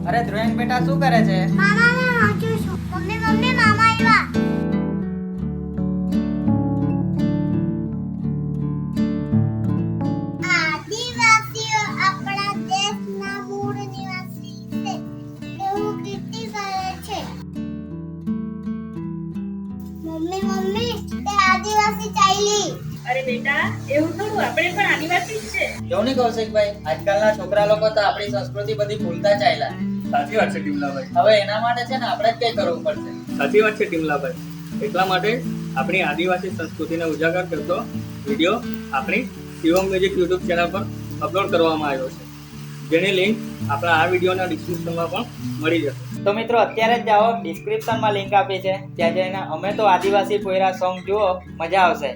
અરે ધ્રુવન બેટા શું કરે છે? મામા ને વાંચું છું. મમ્મી મમ્મી મામા આવ્યા. આદિવાસીઓ આપણા દેશના મૂળ નિવાસી છે એવું કીર્તિ કરે છે. મમ્મી મમ્મી તે આદિવાસી ચાઈલી. અરે બેટા એવું થોડું, આપણે પણ આદિવાસી જ છે. કેવું નહીં કૌશિકભાઈ, આજકાલના છોકરા લોકો તો આપણી સંસ્કૃતિ બધી ભૂલતા ચાલ્યા. સાચી વાત છે ટીમલાભાઈ. હવે એના માટે છે ને આપણે જ કંઈ કરવું પડશે. સાચી વાત છે ટીમલાભાઈ. એટલા માટે આપણી આદિવાસી સંસ્કૃતિને ઉજાગર કરતો વિડીયો આપણી શિવમ મ્યુઝિક યુટ્યુબ ચેનલ પર અપલોડ કરવામાં આવ્યો છે, જેની લિંક આપણા આ વિડીયોના ડિસ્ક્રિપ્શનમાં પણ મળી જશે. તો મિત્રો અત્યારે જ જાઓ, ડિસ્ક્રિપ્શનમાં લિંક આપી છે, ત્યાં જઈને અમે તો આદિવાસી પોયરા સોંગ જુઓ, મજા આવશે.